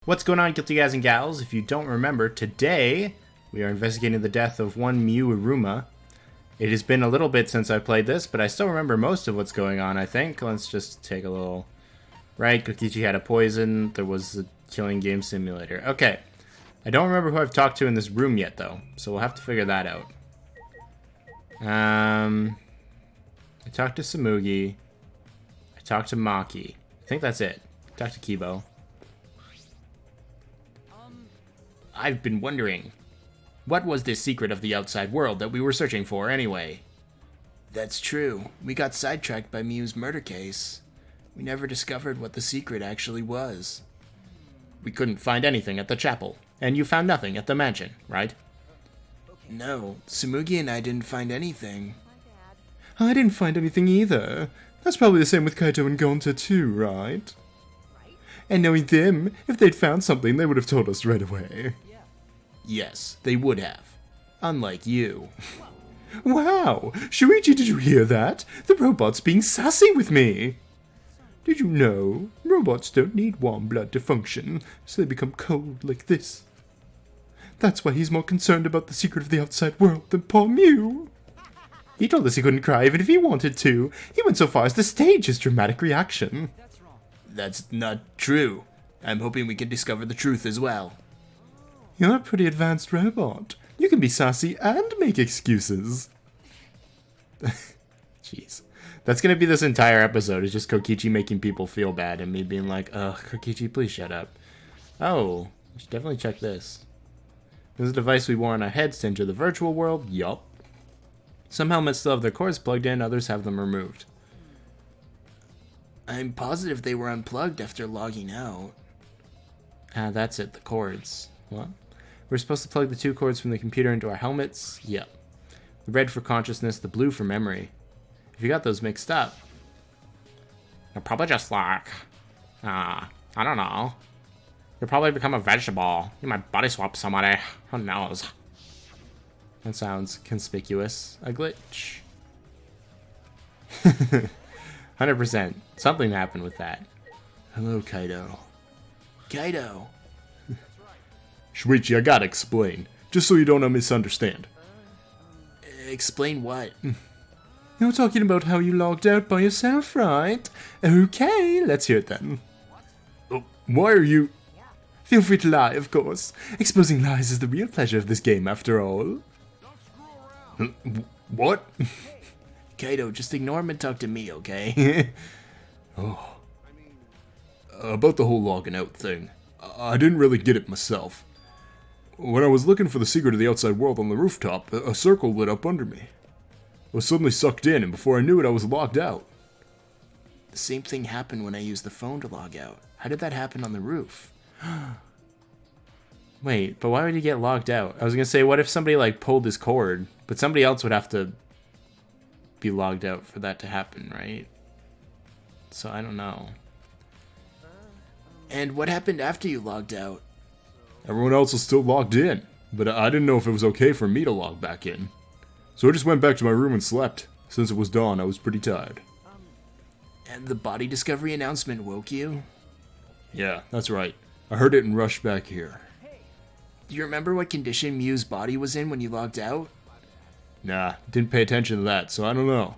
What's going on, guilty guys and gals? If you don't remember, today we are investigating the death of one Miu Iruma. It has been a little bit since I played this, but I still remember most of what's going on, I think. Let's just take a little... Right, Kokichi had a poison. There was a killing game simulator. Okay. I don't remember who I've talked to in this room yet, though, so we'll have to figure that out. I talked to Samugi. I talked to Maki. I think that's it. I talked to Kibo. I've been wondering, what was this secret of the outside world that we were searching for anyway? That's true. We got sidetracked by Miu's murder case. We never discovered what the secret actually was. We couldn't find anything at the chapel, and you found nothing at the mansion, right? No, Samugi and I didn't find anything. I didn't find anything either. That's probably the same with Kaito and Gonta too, right? And knowing them, if they'd found something, they would have told us right away. Yes, they would have. Unlike you. Wow! Shuichi, did you hear that? The robot's being sassy with me! Did you know? Robots don't need warm blood to function, so they become cold like this. That's why he's more concerned about the secret of the outside world than poor Miu. He told us he couldn't cry even if he wanted to. He went so far as to stage his dramatic reaction. That's not true. I'm hoping we can discover the truth as well. You're a pretty advanced robot. You can be sassy and make excuses. Jeez. That's gonna be this entire episode, is just Kokichi making people feel bad and me being like, ugh, Kokichi, please shut up. Oh, I should definitely check this. This is a device we wore on our heads to enter the virtual world. Yup. Some helmets still have their cords plugged in, others have them removed. I'm positive they were unplugged after logging out. Ah, that's it, the cords. What? We're supposed to plug the two cords from the computer into our helmets? Yep. The red for consciousness, the blue for memory. If you got those mixed up, you're probably just like, I don't know. You'll probably become a vegetable. You might body swap somebody. Who knows? That sounds conspicuous. A glitch. 100%. Something happened with that. Hello, Kaito. Kaito! Shuichi, I gotta explain, just so you don't misunderstand. Explain what? You're talking about how you logged out by yourself, right? Okay, let's hear it then. Oh, why are you... Feel free to lie, of course. Exposing lies is the real pleasure of this game, after all. What? Kaito, just ignore him and talk to me, okay? Oh. About the whole logging out thing. I didn't really get it myself. When I was looking for the secret of the outside world on the rooftop, a circle lit up under me. I was suddenly sucked in, and before I knew it, I was logged out. The same thing happened when I used the phone to log out. How did that happen on the roof? Wait, but why would he get logged out? I was gonna say, what if somebody like pulled his cord, but somebody else would have to be logged out for that to happen, right? So I don't know. And what happened after you logged out? Everyone else was still logged in, but I didn't know if it was okay for me to log back in. So I just went back to my room and slept. Since it was dawn, I was pretty tired. And the body discovery announcement woke you? Yeah, that's right. I heard it and rushed back here. Do you remember what condition Miu's body was in when you logged out? Nah, didn't pay attention to that, so I don't know.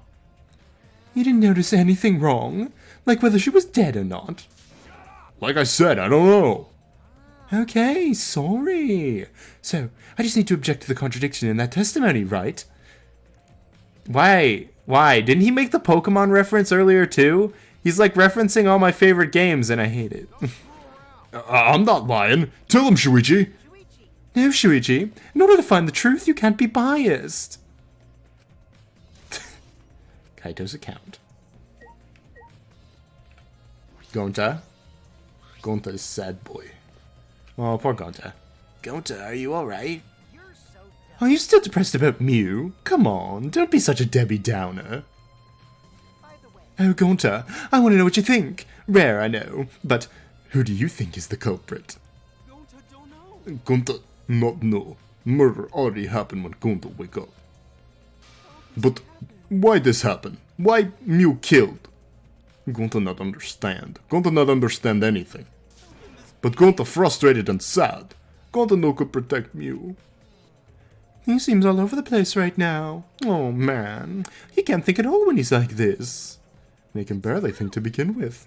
You didn't notice anything wrong? Like whether she was dead or not? Like I said, I don't know. Okay, sorry. So, I just need to object to the contradiction in that testimony, right? Why? Why? Didn't he make the Pokemon reference earlier too? He's like referencing all my favorite games and I hate it. I'm not lying. Tell him, Shuichi. No, Shuichi. In order to find the truth, you can't be biased. Kaito's account. Gonta. Gonta is sad boy. Oh, poor Gonta. Gonta, are you alright? Are you still depressed about Miu? Come on, don't be such a Debbie Downer. Oh, Gonta, I want to know what you think. Rare, I know, but who do you think is the culprit? Gonta, not know. Murder already happened when Gonta wake up. But why this happen? Why Miu killed? Gonta not understand. Gonta not understand anything. but Gonta frustrated and sad. Gonta no could protect Mew. He seems all over the place right now. Oh man, he can't think at all when he's like this. They can barely think to begin with.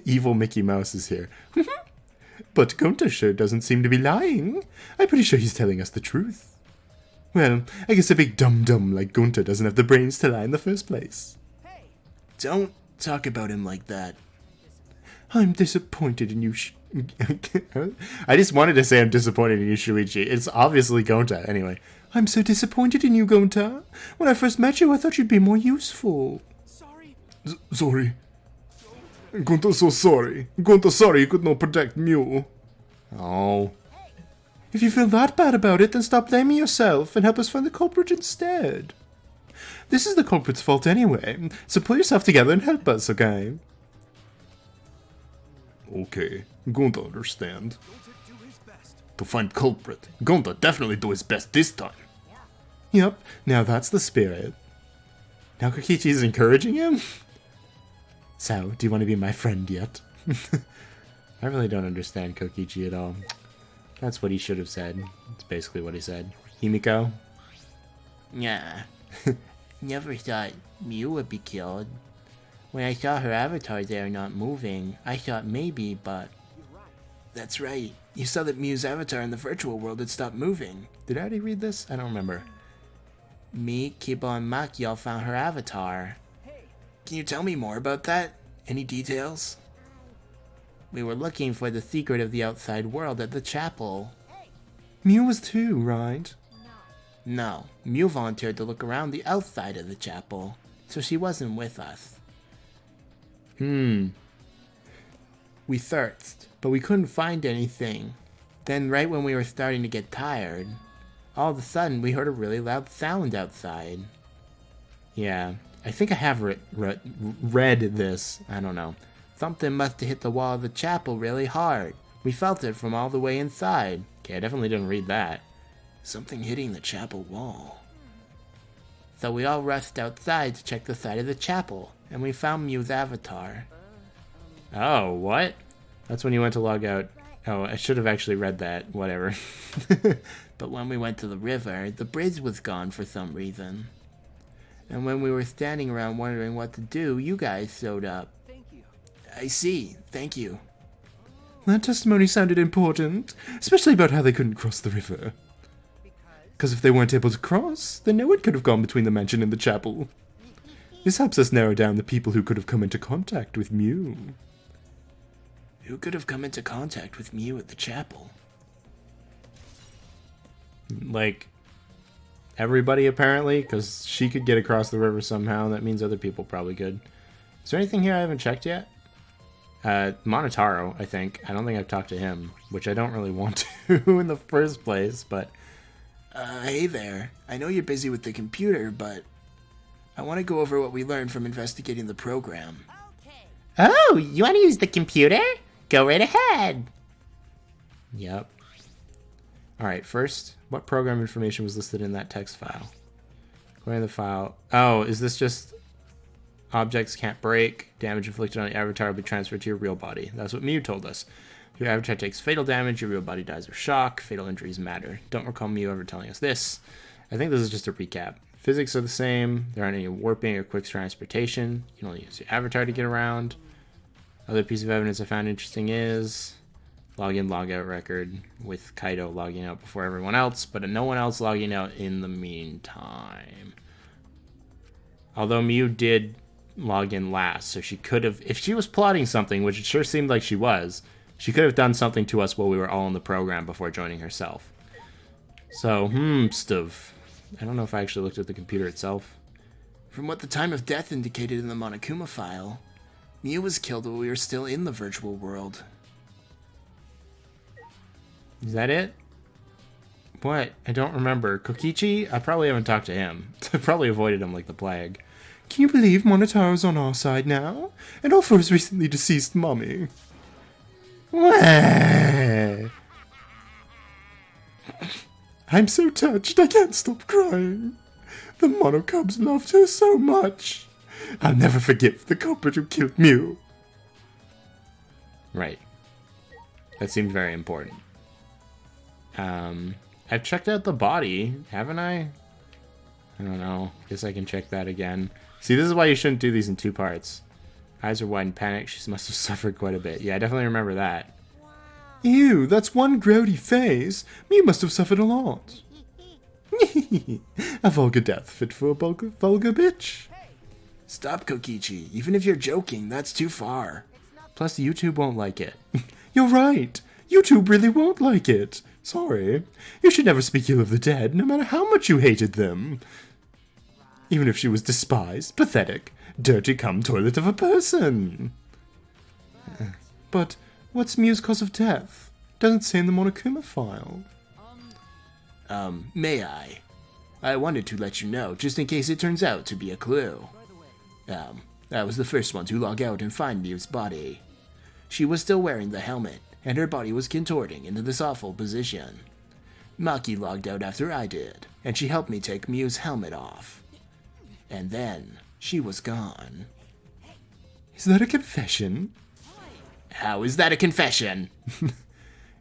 Evil Mickey Mouse is here. But Gonta sure doesn't seem to be lying. I'm pretty sure he's telling us the truth. Well, I guess a big dum-dum like Gonta doesn't have the brains to lie in the first place. Don't talk about him like that. I'm disappointed in you, I just wanted to say I'm disappointed in you, Shuichi. It's obviously Gonta. Anyway. I'm so disappointed in you, Gonta. When I first met you, I thought you'd be more useful. Sorry. Gonta so sorry. Gonta sorry he could not protect Mew. Oh. If you feel that bad about it, then stop blaming yourself and help us find the culprit instead. This is the culprit's fault anyway, so pull yourself together and help us, okay? Okay, Gonta understand. To find culprit, Gonta definitely do his best this time. Yep, now that's the spirit. Now Kokichi's encouraging him? So, do you want to be my friend yet? I really don't understand Kokichi at all. That's what he should have said. That's basically what he said. Himiko? Yeah. Never thought Mew would be killed. When I saw her avatar there not moving, I thought maybe, but... That's right. You saw that Mew's avatar in the virtual world had stopped moving. Did I already read this? I don't remember. Me, Kiba, and Maki all found her avatar. Can you tell me more about that? Any details? We were looking for the secret of the outside world at the chapel. Mew was too, right? No, Mew volunteered to look around the outside of the chapel, so she wasn't with us. We searched, but we couldn't find anything. Then right when we were starting to get tired, all of a sudden we heard a really loud sound outside. Yeah, I think I have read this. I don't know. Something must have hit the wall of the chapel really hard. We felt it from all the way inside. Okay, I definitely didn't read that. Something hitting the chapel wall. So we all rushed outside to check the side of the chapel, and we found Mew's avatar. Oh, what? That's when you went to log out. Oh, I should have actually read that. Whatever. But when we went to the river, the bridge was gone for some reason. And when we were standing around wondering what to do, you guys showed up. I see. Thank you. That testimony sounded important, especially about how they couldn't cross the river. Because if they weren't able to cross, then no one could have gone between the mansion and the chapel. This helps us narrow down the people who could have come into contact with Mew. Who could have come into contact with Mew at the chapel? Like, everybody apparently, because she could get across the river somehow. That means other people probably could. Is there anything here I haven't checked yet? Monotaro, I think. I don't think I've talked to him, which I don't really want to in the first place, but... Hey there. I know you're busy with the computer, but I want to go over what we learned from investigating the program. Oh, you want to use the computer? Go right ahead. Yep. Alright, first, what program information was listed in that text file? According to the file... Oh, is this just... Objects can't break. Damage inflicted on the avatar will be transferred to your real body. That's what Mew told us. If your avatar takes fatal damage, your real body dies of shock. Fatal injuries matter. Don't recall Mew ever telling us this. I think this is just a recap. Physics are the same. There aren't any warping or quick transportation. You can only use your avatar to get around. Other piece of evidence I found interesting is... Login, logout record with Kaito logging out before everyone else, but no one else logging out in the meantime. Although Mew did log in last, so she could have... If she was plotting something, which it sure seemed like she was... She could have done something to us while we were all in the program before joining herself. So, stuff. I don't know if I actually looked at the computer itself. From what the time of death indicated in the Monokuma file, Mew was killed while we were still in the virtual world. Is that it? What? I don't remember. Kokichi? I probably haven't talked to him. I probably avoided him like the plague. Can you believe Monotaro's on our side now? And all for his recently deceased mummy. I'm so touched, I can't stop crying. The Monocubs loved her so much. I'll never forgive the culprit who killed Mew. Right. That seemed very important. I've checked out the body, haven't I? I don't know. Guess I can check that again. See, this is why you shouldn't do these in 2 parts. Eyes are wide in panic. She must have suffered quite a bit. Yeah, I definitely remember that. Ew, that's one grody face. You must have suffered a lot. A vulgar death fit for a vulgar bitch. Stop, Kokichi. Even if you're joking, that's too far. Plus, YouTube won't like it. You're right. YouTube really won't like it. Sorry. You should never speak ill of the dead, no matter how much you hated them. Even if she was despised, pathetic, dirty cum toilet of a person. But what's Miu's cause of death? Doesn't say in the Monokuma file. May I? I wanted to let you know, just in case it turns out to be a clue. I was the first one to log out and find Miu's body. She was still wearing the helmet, and her body was contorting into this awful position. Maki logged out after I did, and she helped me take Miu's helmet off. And then, she was gone. Is that a confession? How is that a confession?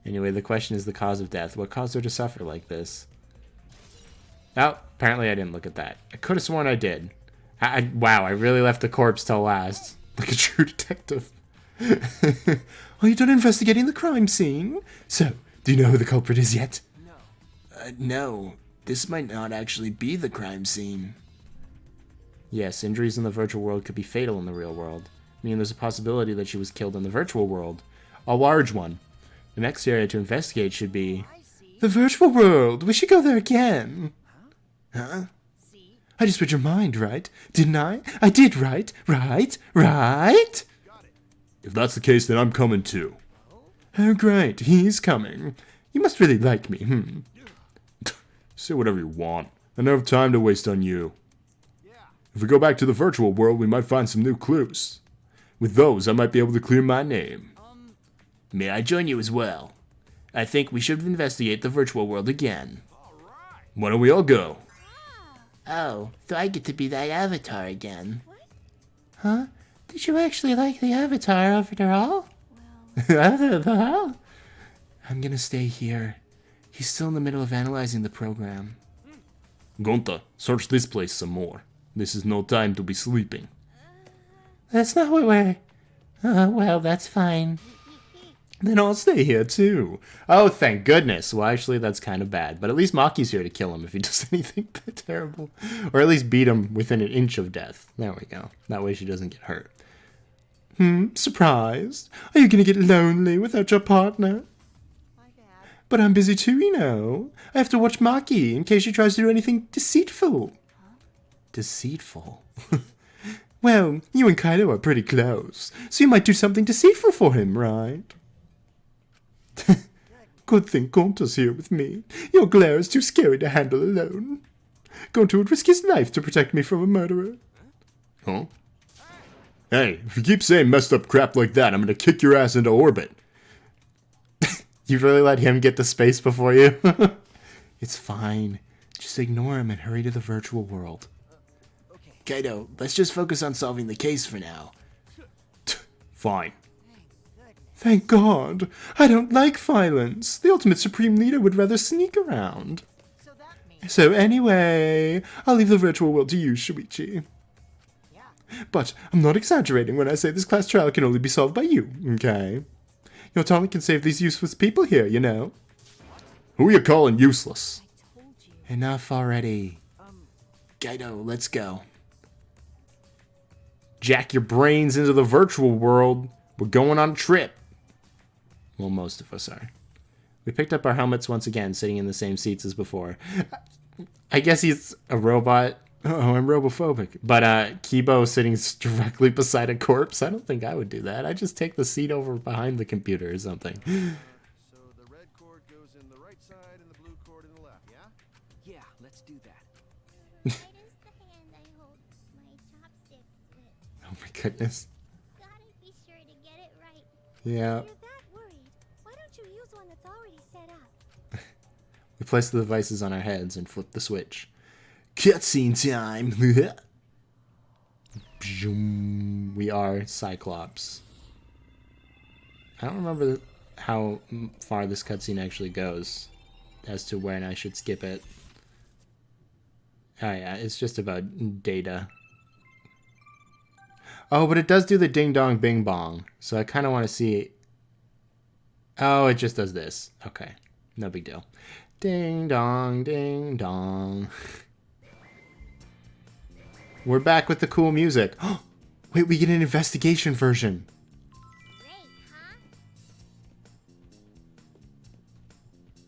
Anyway, the question is the cause of death. What caused her to suffer like this? Oh, apparently I didn't look at that. I could have sworn I did. Wow, I really left the corpse till last. Like a true detective. Are you done investigating the crime scene? So, do you know who the culprit is yet? No. This might not actually be the crime scene. Yes, injuries in the virtual world could be fatal in the real world. Meaning there's a possibility that she was killed in the virtual world. A large one. The next area to investigate should be... The virtual world! We should go there again! Huh? I just read your mind, right? Didn't I? I did, right? Right? If that's the case, then I'm coming too. Oh, great. He's coming. You must really like me, Say whatever you want. I don't have time to waste on you. If we go back to the virtual world, we might find some new clues. With those, I might be able to clear my name. May I join you as well? I think we should investigate the virtual world again. Why don't we all go? Oh, so I get to be that avatar again. Huh? Did you actually like the avatar after all? I'm gonna stay here. He's still in the middle of analyzing the program. Gonta, search this place some more. This is no time to be sleeping. That's not what we're... well, that's fine. Then I'll stay here, too. Oh, thank goodness. Well, actually, that's kind of bad. But at least Maki's here to kill him if he does anything terrible. Or at least beat him within an inch of death. There we go. That way she doesn't get hurt. Surprised? Are you gonna get lonely without your partner? But I'm busy too, you know. I have to watch Maki in case she tries to do anything deceitful. Deceitful? Well, you and Kaito are pretty close, so you might do something deceitful for him, right? Good thing Gonta's here with me. Your glare is too scary to handle alone. Gonta would risk his life to protect me from a murderer. Huh? Hey, if you keep saying messed up crap like that, I'm gonna kick your ass into orbit. You really let him get to space before you? It's fine. Just ignore him and hurry to the virtual world. Kaito, let's just focus on solving the case for now. Fine. Thank God. I don't like violence. The ultimate supreme leader would rather sneak around. So anyway, I'll leave the virtual world to you, Shuichi. But I'm not exaggerating when I say this class trial can only be solved by you, okay? Your talent can save these useless people here, you know. Who are you calling useless? Enough already. Kaito, let's go. Jack your brains into the virtual world. We're going on a trip. Well, most of us are. We picked up our helmets once again, sitting in the same seats as before. I guess he's a robot. Oh, I'm robophobic. But Kibo sitting directly beside a corpse, I don't think I would do that. I'd just take the seat over behind the computer or something. So the red cord goes in the right side and the blue cord in the left, yeah? Yeah, let's do that. Right is the hand I hold my chopsticks with. Oh my goodness. Gotta be sure to get it right. Yeah. If you're that worried, why don't you use one that's already set up? We place the devices on our heads and flip the switch. Cutscene time. We are Cyclops. I don't remember how far this cutscene actually goes as to when I should skip it. Oh yeah, it's just about data. Oh, but it does do the ding dong bing bong, so I kind of want to see. Oh, it just does this. Okay, no big deal. Ding dong, ding dong. We're back with the cool music. Wait, we get an investigation version. Great, huh?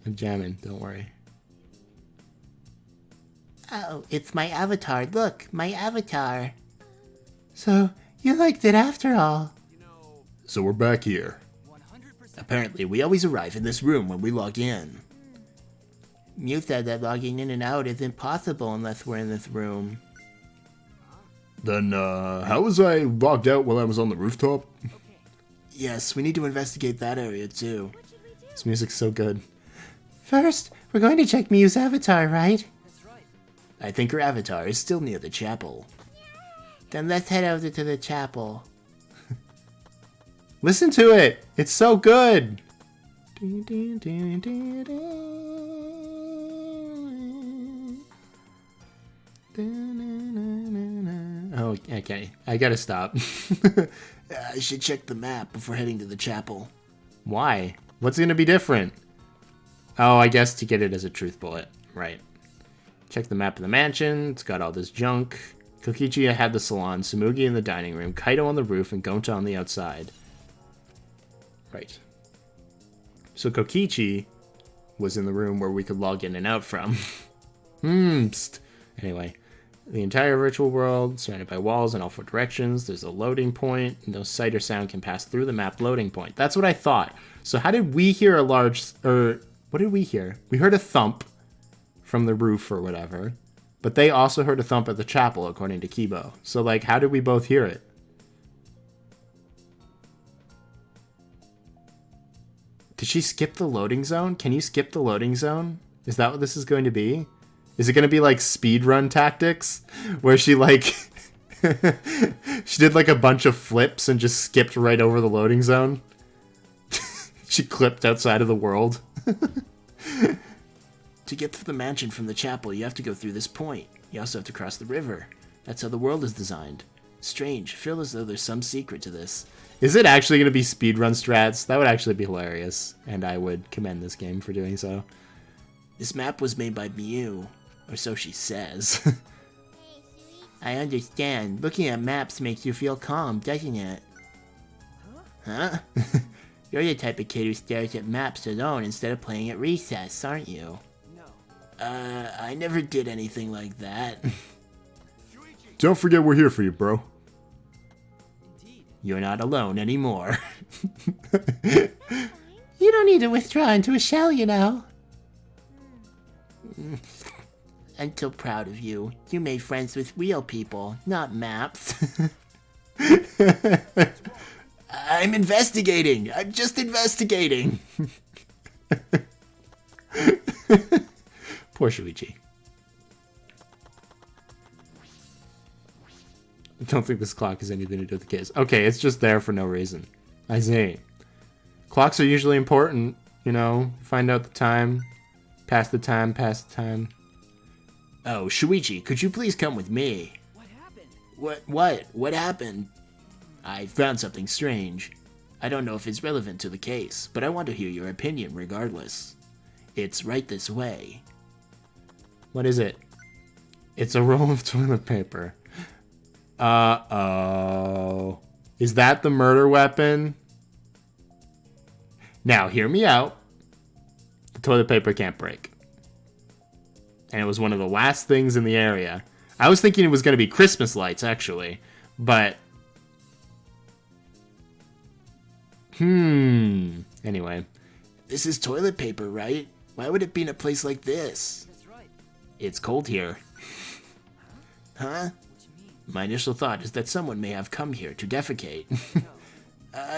I'm jamming, don't worry. Oh, it's my avatar. Look, my avatar. So, you liked it after all. So we're back here. Apparently, we always arrive in this room when we log in. You said that logging in and out is impossible unless we're in this room. Then, how was I logged out while I was on the rooftop? Yes, we need to investigate that area too. This music's so good. First, we're going to check Miu's avatar, right? I think her avatar is still near the chapel. Then let's head over to the chapel. Listen to it! It's so good! Oh, okay. I gotta stop. I should check the map before heading to the chapel. Why? What's gonna be different? Oh, I guess to get it as a truth bullet. Right. Check the map of the mansion. It's got all this junk. Kokichi had the salon, Tsumugi in the dining room, Kaito on the roof, and Gonta on the outside. Right. So Kokichi was in the room where we could log in and out from. Psst. Anyway, the entire virtual world, surrounded by walls in all 4 directions. There's a loading point. No sight or sound can pass through the map loading point. That's what I thought. So how did we hear a large... what did we hear? We heard a thump from the roof or whatever. But they also heard a thump at the chapel, according to Kibo. So, like, how did we both hear it? Did she skip the loading zone? Can you skip the loading zone? Is that what this is going to be? Is it going to be like speedrun tactics? Where she like... she did like a bunch of flips and just skipped right over the loading zone? She clipped outside of the world? To get to the mansion from the chapel, you have to go through this point. You also have to cross the river. That's how the world is designed. Strange. Feel as though there's some secret to this. Is it actually going to be speedrun strats? That would actually be hilarious, and I would commend this game for doing so. This map was made by Miu, or so she says. Hey, Shuichi. I understand. Looking at maps makes you feel calm, doesn't it? Huh? You're the type of kid who stares at maps alone instead of playing at recess, aren't you? I never did anything like that. Don't forget we're here for you, bro. You're not alone anymore. You don't need to withdraw into a shell, you know. I'm so proud of you. You made friends with real people, not maps. I'm investigating. I'm just investigating. Poor Shuichi. I don't think this clock has anything to do with the case. Okay, it's just there for no reason. I see. Clocks are usually important, you know. Find out the time. Pass the time, pass the time. Oh, Shuichi, could you please come with me? What happened? What happened? I found something strange. I don't know if it's relevant to the case, but I want to hear your opinion regardless. It's right this way. What is it? It's a roll of toilet paper. Uh-oh. Is that the murder weapon? Now, hear me out. The toilet paper can't break. And it was one of the last things in the area. I was thinking it was going to be Christmas lights, actually. But... Anyway. This is toilet paper, right? Why would it be in a place like this? That's right. It's cold here. Huh? What you mean? My initial thought is that someone may have come here to defecate.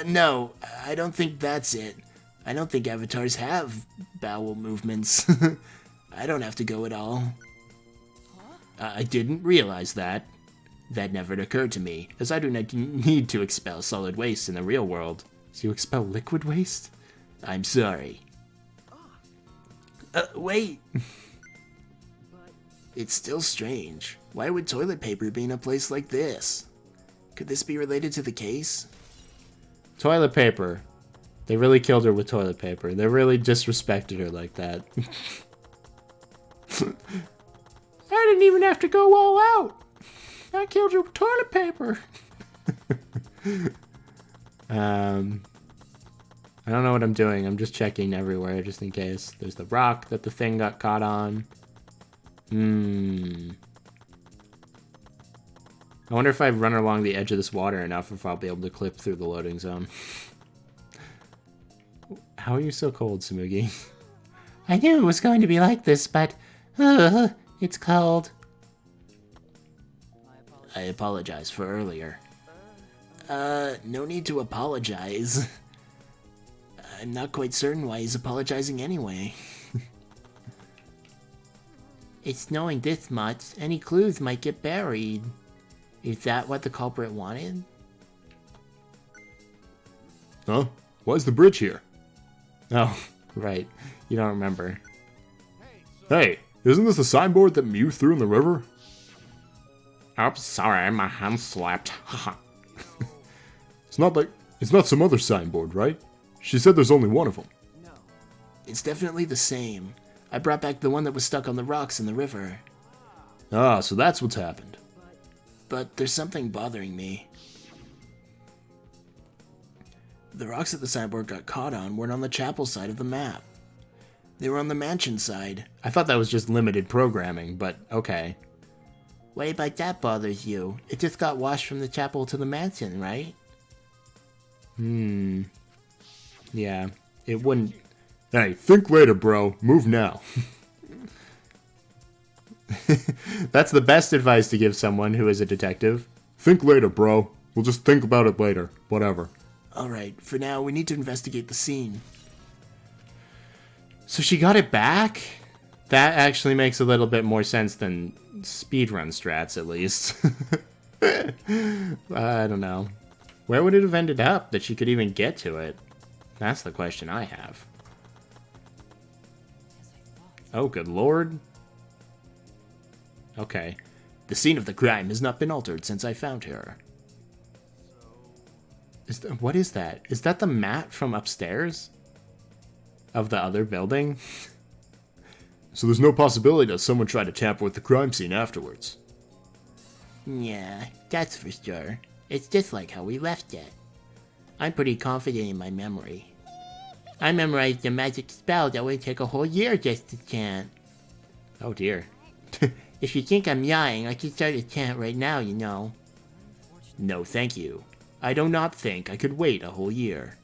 No, I don't think that's it. I don't think avatars have bowel movements. I don't have to go at all. I didn't realize that. That never occurred to me, as I do not need to expel solid waste in the real world. So you expel liquid waste? I'm sorry. Wait. It's still strange. Why would toilet paper be in a place like this? Could this be related to the case? Toilet paper. They really killed her with toilet paper. They really disrespected her like that. I didn't even have to go all out. I killed you with toilet paper. I don't know what I'm doing. I'm just checking everywhere just in case. There's the rock that the thing got caught on. I wonder if I run along the edge of this water enough if I'll be able to clip through the loading zone. How are you so cold, Samugi? I knew it was going to be like this, but... it's cold. I apologize for earlier. No need to apologize. I'm not quite certain why he's apologizing anyway. It's snowing this much. Any clues might get buried. Is that what the culprit wanted? Huh? Why's the bridge here? Oh, right. You don't remember. Hey, isn't this the signboard that Mew threw in the river? Oops, sorry, my hand slipped. It's not some other signboard, right? She said there's only one of them. It's definitely the same. I brought back the one that was stuck on the rocks in the river. Ah, so that's what's happened. But there's something bothering me. The rocks that the signboard got caught on weren't on the chapel side of the map. They were on the mansion side. I thought that was just limited programming, but okay. Why about that bothers you? It just got washed from the chapel to the mansion, right? Yeah, it wouldn't... Hey, think later, bro. Move now. That's the best advice to give someone who is a detective. Think later, bro. We'll just think about it later. Whatever. Alright, for now, we need to investigate the scene. So she got it back? That actually makes a little bit more sense than speedrun strats, at least. I don't know. Where would it have ended up that she could even get to it? That's the question I have. Oh, good lord. Okay. The scene of the crime has not been altered since I found her. What is that? Is that the mat from upstairs? Of the other building? So there's no possibility that someone tried to tamper with the crime scene afterwards. Yeah, that's for sure. It's just like how we left it. I'm pretty confident in my memory. I memorized a magic spell that would take a whole year just to chant. Oh dear. If you think I'm lying, I can start a chant right now, you know. No, thank you. I do not think I could wait a whole year.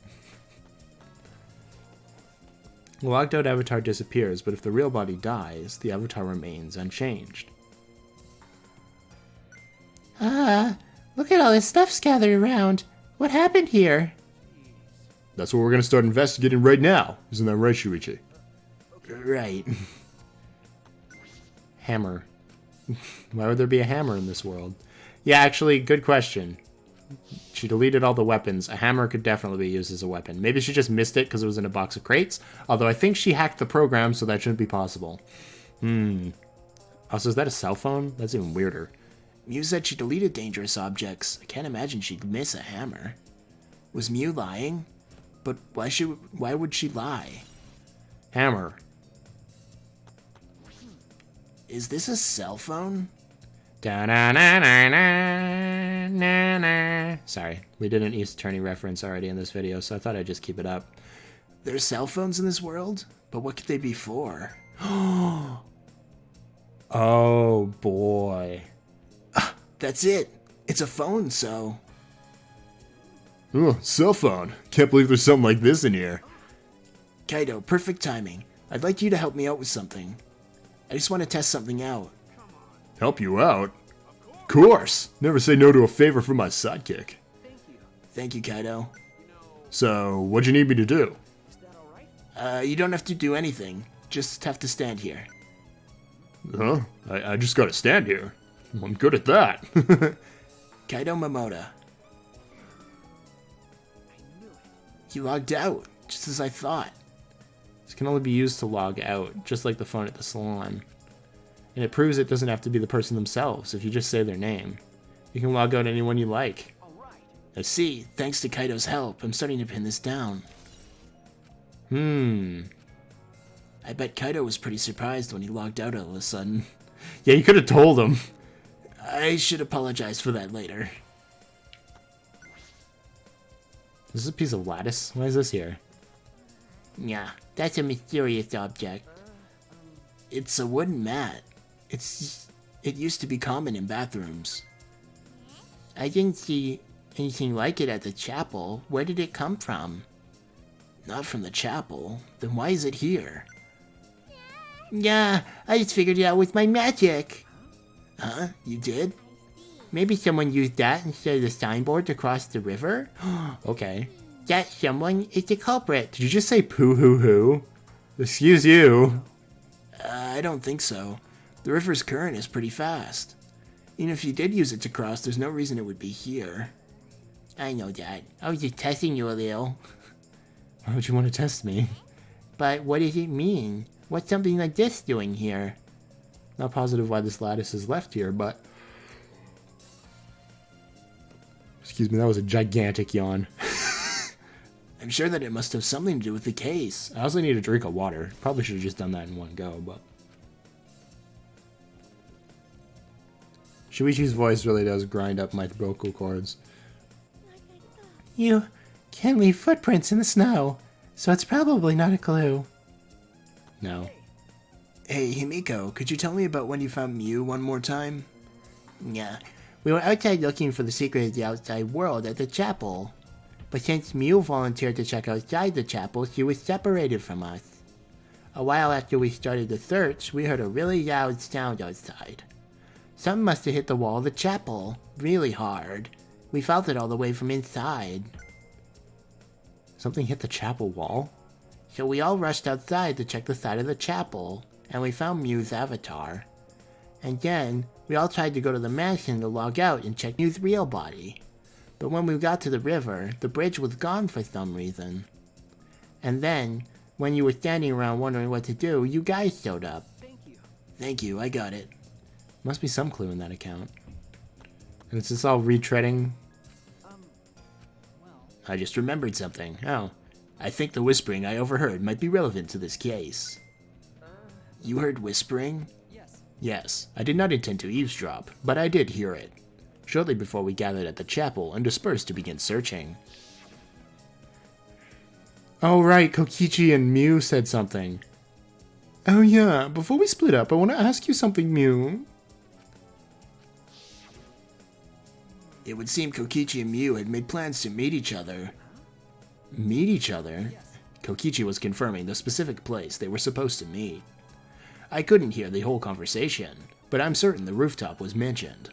The logged out avatar disappears, but if the real body dies, the avatar remains unchanged. Look at all this stuff scattered around. What happened here? That's what we're gonna start investigating right now. Isn't that right, Shuichi? Right. Hammer. Why would there be a hammer in this world? Yeah, actually, good question. She deleted all the weapons. A hammer could definitely be used as a weapon. Maybe she just missed it because it was in a box of crates. Although I think she hacked the program, so that shouldn't be possible. Also, is that a cell phone? That's even weirder. Mew said she deleted dangerous objects. I can't imagine she'd miss a hammer. Was Mew lying? But why would she lie? Hammer. Is this a cell phone? Da-na-na-na-na-na-na. Sorry, we did an East Attorney reference already in this video, so I thought I'd just keep it up. There's cell phones in this world? But what could they be for? Oh boy. That's it. It's a phone, so... Oh, cell phone. Can't believe there's something like this in here. Kaito, perfect timing. I'd like you to help me out with something. I just want to test something out. Help you out? Of course. Never say no to a favor from my sidekick. Thank you, Kaito. So, what'd you need me to do? You don't have to do anything. Just have to stand here. Huh? I just gotta stand here. I'm good at that. Kaito Momoda. He logged out. just as I thought. This can only be used to log out, just like the phone at the salon. And it proves it doesn't have to be the person themselves if you just say their name. You can log out anyone you like. I see. Thanks to Kaito's help, I'm starting to pin this down. I bet Kaito was pretty surprised when he logged out all of a sudden. Yeah, you could have told him. I should apologize for that later. This is a piece of lattice? Why is this here? Yeah, that's a mysterious object. It's a wooden mat. It used to be common in bathrooms. I didn't see anything like it at the chapel. Where did it come from? Not from the chapel. Then why is it here? Yeah, I just figured it out with my magic. Huh? You did? Maybe someone used that instead of the signboard to cross the river? Okay. That someone is the culprit. Did you just say poo hoo hoo? Excuse you. I don't think so. The river's current is pretty fast. Even if you did use it to cross, there's no reason it would be here. I know that. I was just testing you a little. Why would you want to test me? But what does it mean? What's something like this doing here? Not positive why this lattice is left here, but... Excuse me, that was a gigantic yawn. I'm sure that it must have something to do with the case. I also need a drink of water. Probably should have just done that in one go, but... Shuichi's voice really does grind up my vocal cords. You can leave footprints in the snow, so it's probably not a clue. No. Hey, Himiko, could you tell me about when you found Mew one more time? Yeah, we were outside looking for the secret of the outside world at the chapel. But since Mew volunteered to check outside the chapel, she was separated from us. A while after we started the search, we heard a really loud sound outside. Something must have hit the wall of the chapel, really hard. We felt it all the way from inside. Something hit the chapel wall? So we all rushed outside to check the side of the chapel, and we found Mew's avatar. And then, we all tried to go to the mansion to log out and check Mew's real body. But when we got to the river, the bridge was gone for some reason. And then, when you were standing around wondering what to do, you guys showed up. Thank you, I got it. Must be some clue in that account. And it's just all retreading. I just remembered something. Oh. I think the whispering I overheard might be relevant to this case. You heard whispering? Yes, I did not intend to eavesdrop, but I did hear it. Shortly before we gathered at the chapel and dispersed to begin searching. Oh right, Kokichi and Mew said something. Oh yeah, before we split up, I want to ask you something, Mew. It would seem Kokichi and Mew had made plans to meet each other. Meet each other? Kokichi was confirming the specific place they were supposed to meet. I couldn't hear the whole conversation, but I'm certain the rooftop was mentioned.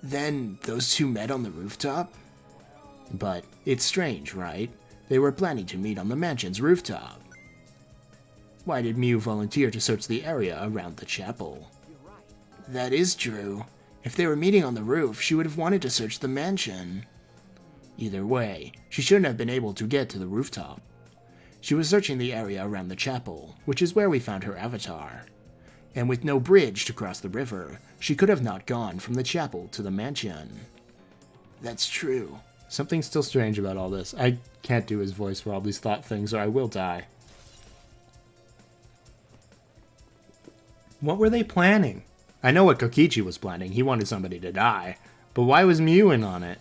Then, those two met on the rooftop? But it's strange, right? They were planning to meet on the mansion's rooftop. Why did Mew volunteer to search the area around the chapel? That is true. If they were meeting on the roof, she would have wanted to search the mansion. Either way, she shouldn't have been able to get to the rooftop. She was searching the area around the chapel, which is where we found her avatar. And with no bridge to cross the river, she could have not gone from the chapel to the mansion. That's true. Something's still strange about all this. I can't do his voice for all these thought things or I will die. What were they planning? I know what Kokichi was planning. He wanted somebody to die. But why was Mew in on it?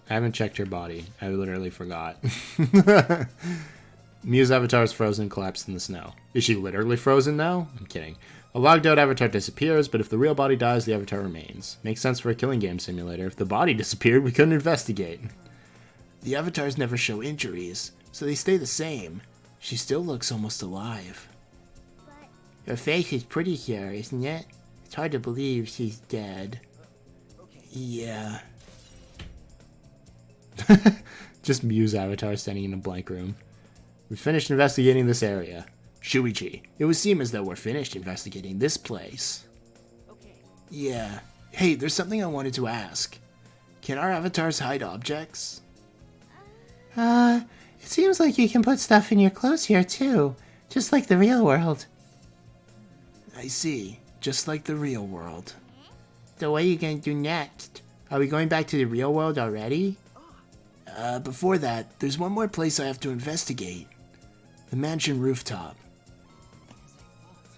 I haven't checked her body. I literally forgot. Mew's avatar is frozen, collapsed in the snow. Is she literally frozen now? I'm kidding. A logged out avatar disappears, but if the real body dies, the avatar remains. Makes sense for a killing game simulator. If the body disappeared, we couldn't investigate. The avatars never show injuries, so they stay the same. She still looks almost alive. Her face is pretty here, isn't it? It's hard to believe she's dead. Yeah. Just Mew's avatar standing in a blank room. We finished investigating this area. Shuichi, it would seem as though we're finished investigating this place. Yeah. Hey, there's something I wanted to ask. Can our avatars hide objects? It seems like you can put stuff in your clothes here too, just like the real world. I see. Just like the real world. So what are you gonna do next? Are we going back to the real world already? Before that, there's one more place I have to investigate. The mansion rooftop.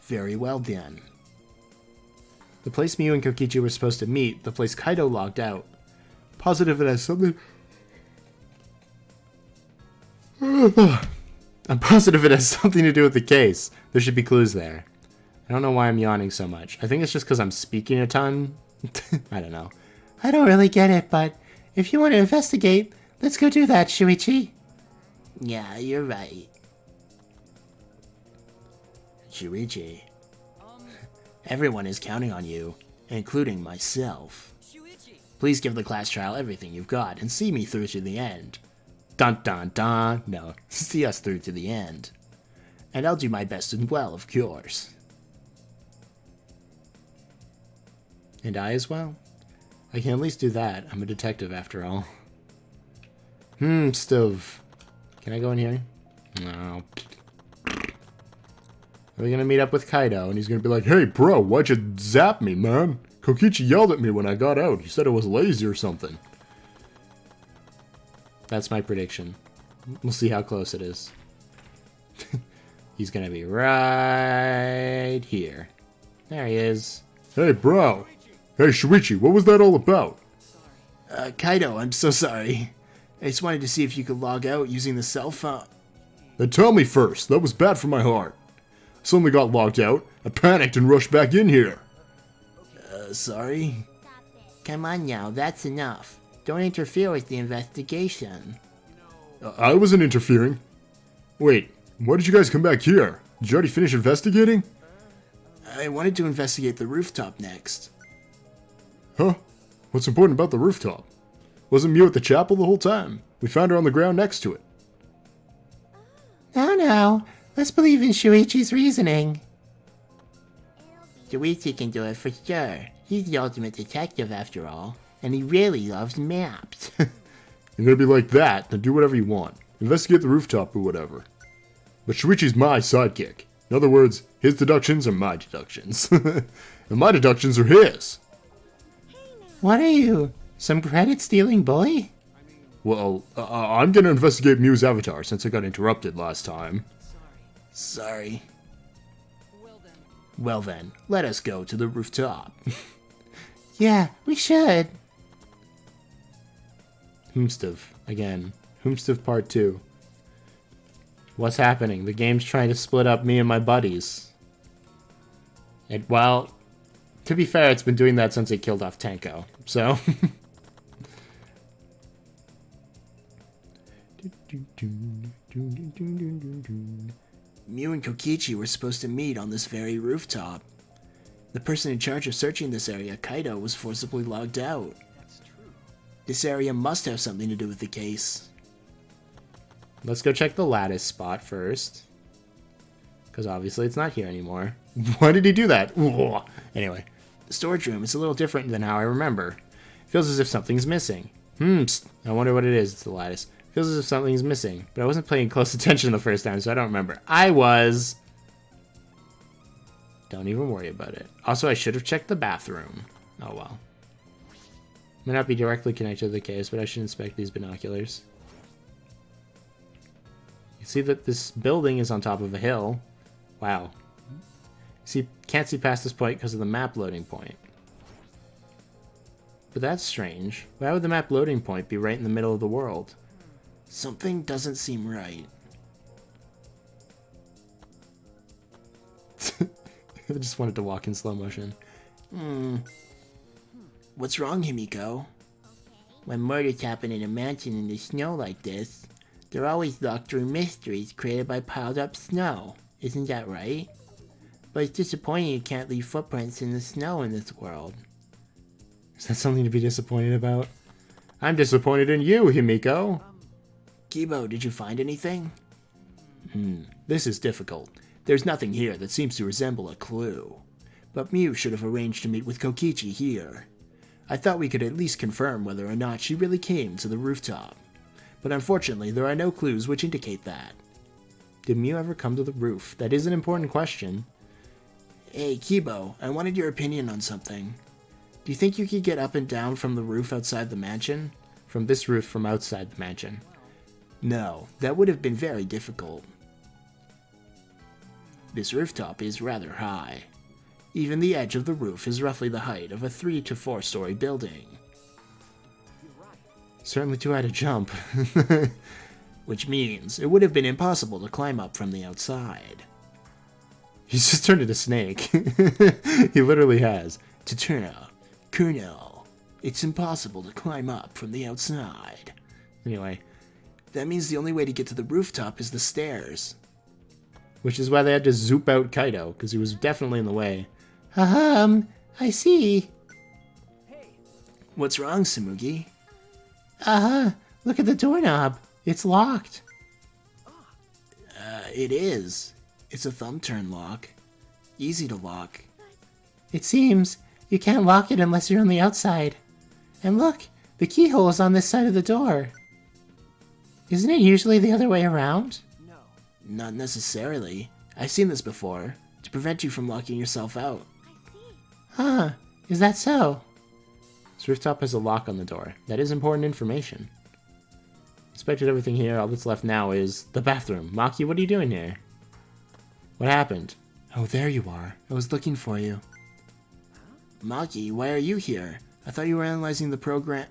Very well then. The place Mew and Kokichi were supposed to meet, the place Kaito logged out. Positive it has something... I'm positive it has something to do with the case. There should be clues there. I don't know why I'm yawning so much. I think it's just because I'm speaking a ton. I don't know. I don't really get it, but if you want to investigate, let's go do that, Shuichi. Yeah, you're right. Shuichi. Everyone is counting on you, including myself. Please give the class trial everything you've got and see me through to the end. Dun dun dun. No, see us through to the end. And I'll do my best as well, of course. And I as well. I can at least do that. I'm a detective after all. Stove. Can I go in here? No. Are we gonna meet up with Kaito and he's gonna be like, "Hey bro, why'd you zap me, man? Kokichi yelled at me when I got out. He said I was lazy or something." That's my prediction. We'll see how close it is. He's gonna be right here. There he is. Hey bro. Hey Shuichi, what was that all about? Kaito, I'm so sorry. I just wanted to see if you could log out using the cell phone. Then tell me first, that was bad for my heart. I suddenly got logged out, I panicked and rushed back in here. Sorry? Stop it. Come on now, that's enough. Don't interfere with the investigation. I wasn't interfering. Wait, why did you guys come back here? Did you already finish investigating? I wanted to investigate the rooftop next. Huh? What's important about the rooftop? Wasn't Mew at the chapel the whole time? We found her on the ground next to it. No, let's believe in Shuichi's reasoning. It'll be Shuichi can do it for sure. He's the ultimate detective after all, and he really loves maps. You're gonna be like that, then do whatever you want. Investigate the rooftop or whatever. But Shuichi's my sidekick. In other words, his deductions are my deductions. And my deductions are his. What are you, some credit-stealing bully? Well, I'm gonna investigate Mew's avatar since I got interrupted last time. Sorry. Well then, let us go to the rooftop. Yeah, we should. Hoomstuff. Again. Hoomstuff Part 2. What's happening? The game's trying to split up me and my buddies. Well, to be fair, it's been doing that since it killed off Tenko. So... Mew and Kokichi were supposed to meet on this very rooftop. The person in charge of searching this area, Kaito, was forcibly logged out. This area must have something to do with the case. Let's go check the lattice spot first. Because obviously it's not here anymore. Why did he do that? Ugh. Anyway, the storage room is a little different than how I remember. It feels as if something's missing. Psst. I wonder what it is. It's the lattice. It feels as if something's missing. But I wasn't paying close attention the first time, so I don't remember. I was. Don't even worry about it. Also, I should have checked the bathroom. Oh well. May not be directly connected to the case, but I should inspect these binoculars. You see that this building is on top of a hill. Wow. See, can't see past this point because of the map loading point. But that's strange. Why would the map loading point be right in the middle of the world? Something doesn't seem right. I just wanted to walk in slow motion. What's wrong, Himiko? When murders happen in a mansion in the snow like this, they're always locked through mysteries created by piled up snow. Isn't that right? But it's disappointing you can't leave footprints in the snow in this world. Is that something to be disappointed about? I'm disappointed in you, Himiko. Kibo, did you find anything? This is difficult. There's nothing here that seems to resemble a clue. But Mew should have arranged to meet with Kokichi here. I thought we could at least confirm whether or not she really came to the rooftop. but unfortunately there are no clues which indicate that. Did Mew ever come to the roof? That is an important question. Hey, Kibo, I wanted your opinion on something. Do you think you could get up and down from the roof outside the mansion? From this roof from outside the mansion. No, that would have been very difficult. This rooftop is rather high. Even the edge of the roof is roughly the height of a 3 to 4 story building. Certainly too high to jump. Which means it would have been impossible to climb up from the outside. He's just turned into a snake. He literally has. Taturna, Colonel, it's impossible to climb up from the outside. Anyway. That means the only way to get to the rooftop is the stairs. Which is why they had to zoop out Kaito, because he was definitely in the way. I see. What's wrong, Samugi? Look at the doorknob. It's locked. It is. It's a thumb turn lock. Easy to lock. It seems you can't lock it unless you're on the outside. And look, the keyhole is on this side of the door. Isn't it usually the other way around? No. Not necessarily. I've seen this before, to prevent you from locking yourself out. Huh, is that so? This rooftop has a lock on the door. That is important information. Inspected everything here. All that's left now is the bathroom. Maki, what are you doing here? What happened? Oh, there you are. I was looking for you. Maki, why are you here? I thought you were analyzing the program.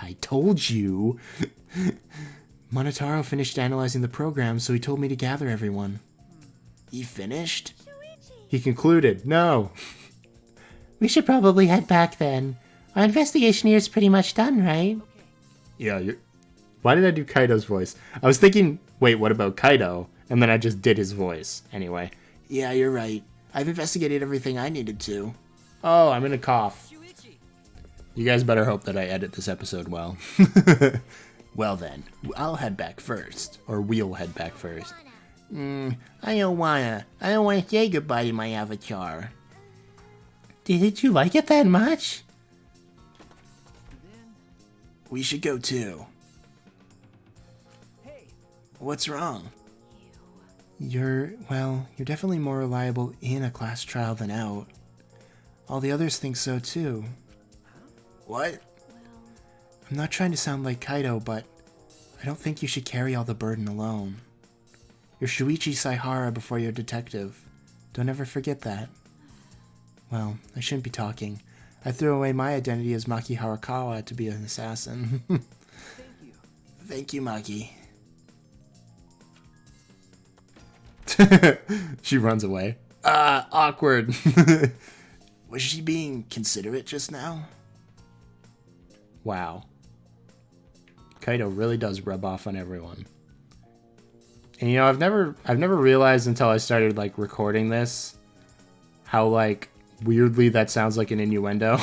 I told you. Monotaro finished analyzing the program, so he told me to gather everyone. He finished? He concluded. No. We should probably head back then. Our investigation here is pretty much done, right? Yeah, you're... Why did I do Kaito's voice? I was thinking, wait, what about Kaito? And then I just did his voice. Anyway. Yeah, you're right. I've investigated everything I needed to. Oh, I'm gonna cough. You guys better hope that I edit this episode well. Well then, I'll head back first. Or we'll head back first. I don't wanna say goodbye to my avatar. Did you like it that much? We should go too. What's wrong? You're definitely more reliable in a class trial than out. All the others think so too. What? I'm not trying to sound like Kaito, but I don't think you should carry all the burden alone. You're Shuichi Saihara before you're a detective. Don't ever forget that. Well, I shouldn't be talking. I threw away my identity as Maki Harakawa to be an assassin. Thank you, Maki. She runs away. Awkward. Was she being considerate just now? Wow. Kaito really does rub off on everyone. And you know, I've never realized until I started like recording this how like weirdly that sounds like an innuendo.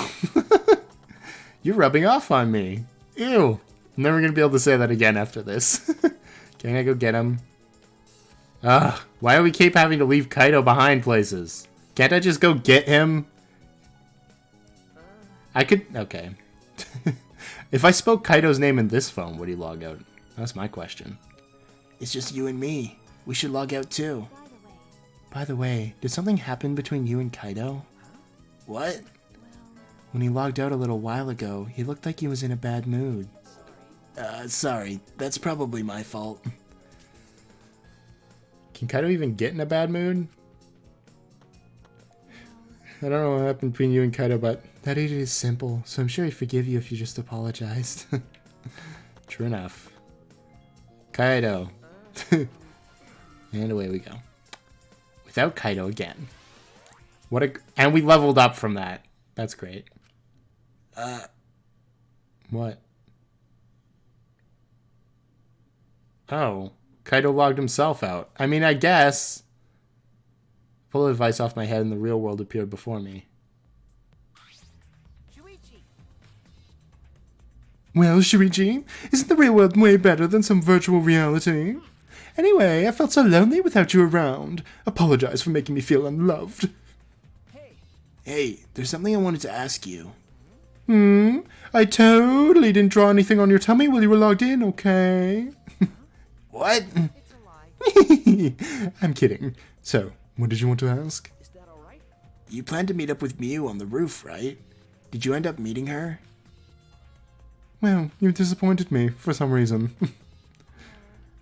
You're rubbing off on me. Ew. I'm never gonna be able to say that again after this. Can I go get him? Ugh. Why do we keep having to leave Kaito behind places? Can't I just go get him? I could... Okay. If I spoke Kaito's name in this phone, would he log out? That's my question. It's just you and me. We should log out too. By the way, did something happen between you and Kaito? What? When he logged out a little while ago, he looked like he was in a bad mood. Sorry. That's probably my fault. Can Kaito even get in a bad mood? I don't know what happened between you and Kaito, but that age is simple, so I'm sure he'd forgive you if you just apologized. True enough. Kaito. And away we go. Without Kaito again. And we leveled up from that. That's great. What? Oh. Kaito logged himself out. I mean, I guess. Pull advice off my head and the real world appeared before me. Well, Shuichi, isn't the real world way better than some virtual reality? Anyway, I felt so lonely without you around. Apologize for making me feel unloved. Hey, there's something I wanted to ask you. I totally didn't draw anything on your tummy while you were logged in, okay? What? I'm kidding. So, what did you want to ask? Is that alright? You planned to meet up with Miu on the roof, right? Did you end up meeting her? Well, you disappointed me for some reason.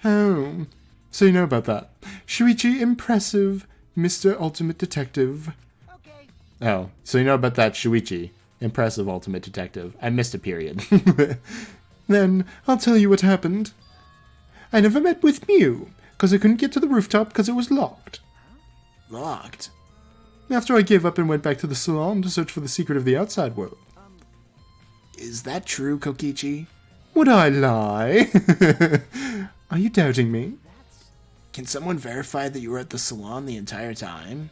Oh, so you know about that. Shuichi, impressive, Mr. Ultimate Detective. Okay. Oh, so you know about that Shuichi. Impressive ultimate detective. I missed a period. Then, I'll tell you what happened. I never met with Miu, because I couldn't get to the rooftop because it was locked. Locked? After I gave up and went back to the salon to search for the secret of the outside world. Is that true, Kokichi? Would I lie? Are you doubting me? Can someone verify that you were at the salon the entire time?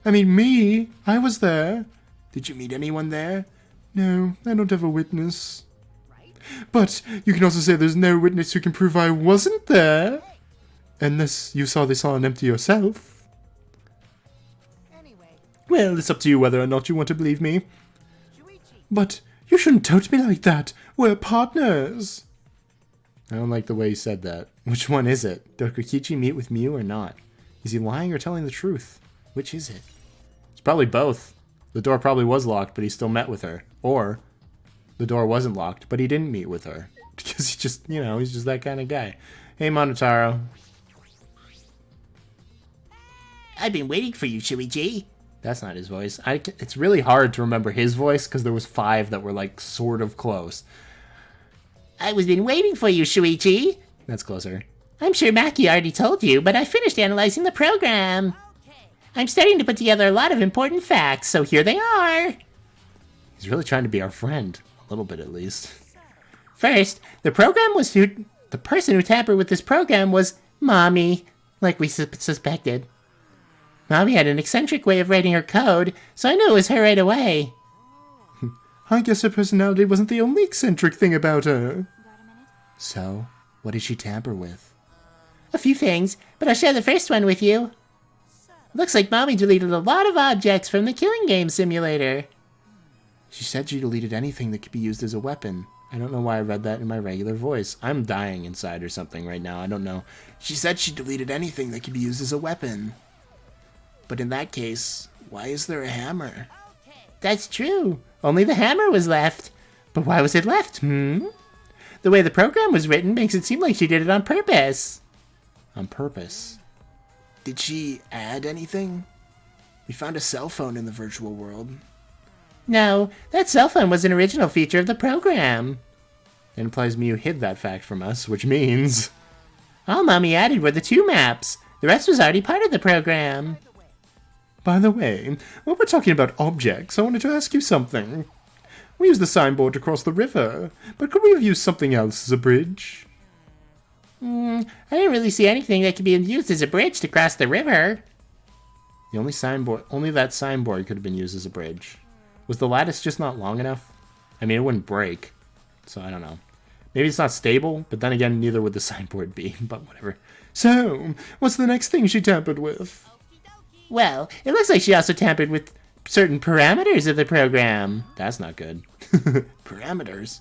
I mean, me. I was there. Did you meet anyone there? No, I don't have a witness. But you can also say there's no witness who can prove I wasn't there. Unless you saw the salon empty yourself. Anyway, Well, it's up to you whether or not you want to believe me. Shuichi. But you shouldn't tote me like that. We're partners. I don't like the way you said that. Which one is it? Did Kokichi meet with Miu or not? Is he lying or telling the truth? Which is it? It's probably both. The door probably was locked, but he still met with her. Or the door wasn't locked, but he didn't meet with her. Because he's just, he's just that kind of guy. Hey, Monotaro. I've been waiting for you, Shuichi. That's not his voice. It's really hard to remember his voice because there was 5 that were like sort of close. I was been waiting for you, Shuichi. That's closer. I'm sure Maki already told you, but I finished analyzing the program. I'm starting to put together a lot of important facts, so here they are. He's really trying to be our friend. A little bit, at least. First, the person who tampered with this program was Mommy, like we suspected. Mommy had an eccentric way of writing her code, so I knew it was her right away. I guess her personality wasn't the only eccentric thing about her. So, what did she tamper with? A few things, but I'll share the first one with you. Looks like Mommy deleted a lot of objects from the killing game simulator. She said she deleted anything that could be used as a weapon. I don't know why I read that in my regular voice. I'm dying inside or something right now. I don't know. She said she deleted anything that could be used as a weapon. But in that case, why is there a hammer? That's true. Only the hammer was left. But why was it left, The way the program was written makes it seem like she did it on purpose. On purpose? Did she add anything? We found a cell phone in the virtual world. No, that cell phone was an original feature of the program. It implies Miu hid that fact from us, which means... All Mommy added were the 2 maps. The rest was already part of the program. By the way, while we're talking about objects, I wanted to ask you something. We used the signboard to cross the river, but could we have used something else as a bridge? I didn't really see anything that could be used as a bridge to cross the river. Only that signboard could have been used as a bridge. Was the lattice just not long enough? I mean, it wouldn't break, so I don't know. Maybe it's not stable, but then again, neither would the signboard be, but whatever. So, what's the next thing she tampered with? Well, it looks like she also tampered with certain parameters of the program. That's not good. Parameters?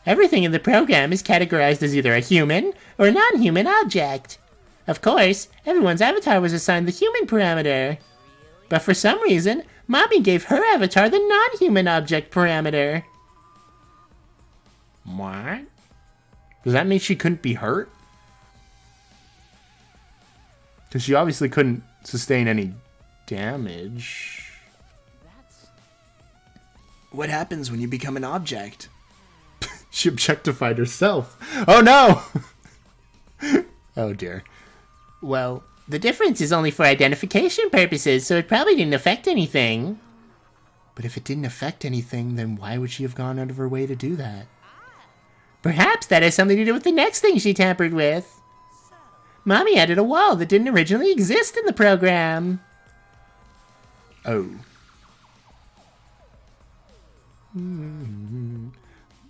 Everything in the program is categorized as either a human or a non-human object. Of course, everyone's avatar was assigned the human parameter. But for some reason, Mommy gave her avatar the non-human object parameter. What? Does that mean she couldn't be hurt? Because she obviously couldn't sustain any damage. What happens when you become an object? She objectified herself. Oh no! Oh dear. Well, the difference is only for identification purposes, so it probably didn't affect anything. But if it didn't affect anything, then why would she have gone out of her way to do that? Perhaps that has something to do with the next thing she tampered with. Mommy added a wall that didn't originally exist in the program. Oh.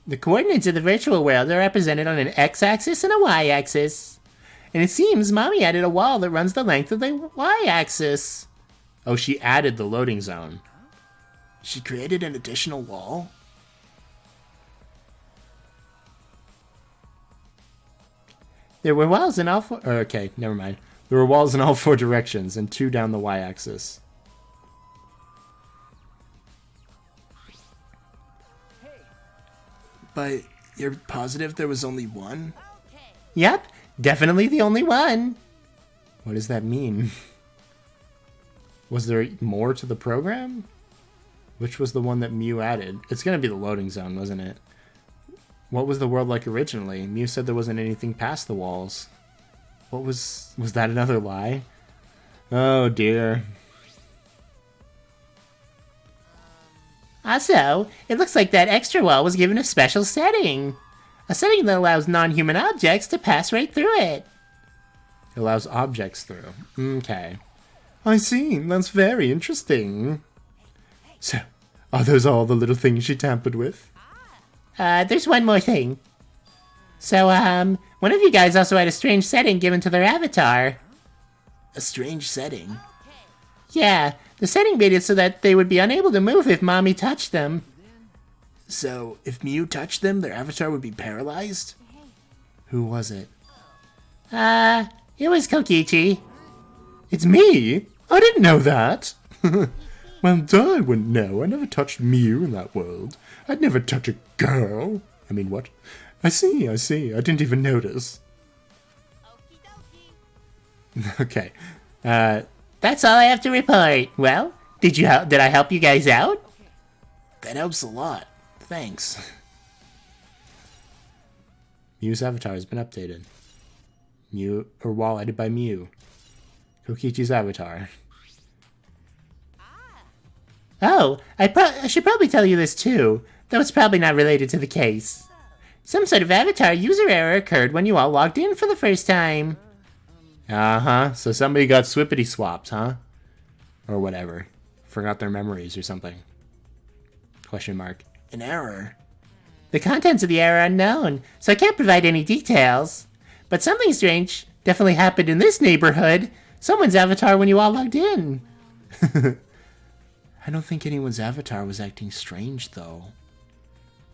The coordinates of the virtual world are represented on an x-axis and a y-axis. And it seems Mommy added a wall that runs the length of the y-axis. Oh, she added the loading zone. She created an additional wall? There were walls in all four... okay, never mind. There were walls in all 4 directions, and 2 down the y-axis. But you're positive there was only one? Yep, definitely the only one. What does that mean? Was there more to the program? Which was the one that Mew added? It's gonna be the loading zone, wasn't it? What was the world like originally? Mew said there wasn't anything past the walls. What was that another lie? Oh dear. Also, it looks like that extra wall was given a special setting. A setting that allows non-human objects to pass right through it. It allows objects through. Okay. I see. That's very interesting. So, are those all the little things she tampered with? There's one more thing. So, one of you guys also had a strange setting given to their avatar. A strange setting? Yeah, the setting made it so that they would be unable to move if Mommy touched them. So, if Mew touched them, their avatar would be paralyzed? Who was it? It was Kokichi. It's me? I didn't know that. Well, duh, I wouldn't know. I never touched Mew in that world. I'd never touch a girl. I mean, what? I see. I didn't even notice. Okay. That's all I have to report. Well, did I help you guys out? That helps a lot. Thanks. Mew's avatar has been updated. Mew, or wall added by Mew. Kokichi's avatar. Oh, I should probably tell you this too, though it's probably not related to the case. Some sort of avatar user error occurred when you all logged in for the first time. Uh-huh. So somebody got swippity swapped, huh? Or whatever. Forgot their memories or something. Question mark. An error? The contents of the error are unknown, so I can't provide any details. But something strange definitely happened in this neighborhood. Someone's avatar when you all logged in. I don't think anyone's avatar was acting strange, though.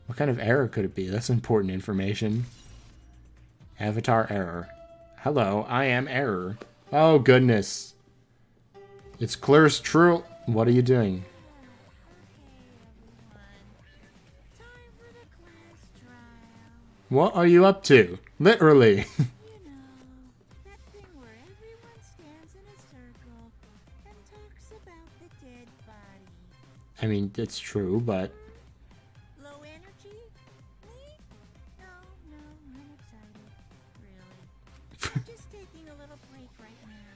What kind of error could it be? That's important information. Avatar error. Hello, I am error. Oh, goodness. It's Claire's true. What are you doing? What are you up to? Literally. I mean, it's true, but... Low energy? Me? No, I'm excited. Really. Just taking a little break right now.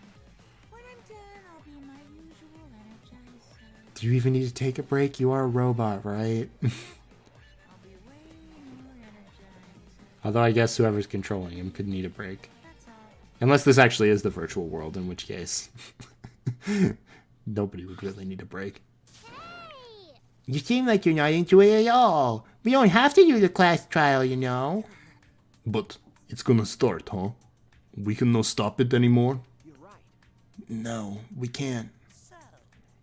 When I'm done, I'll be my usual energizer. Do you even need to take a break? You are a robot, right? I'll be way more energized. Although I guess whoever's controlling him could need a break. That's all. Unless this actually is the virtual world, in which case... nobody would really need a break. You seem like you're not into it at all. We don't have to do the class trial, you know. But it's gonna start, huh? We can no stop it anymore? No, we can't.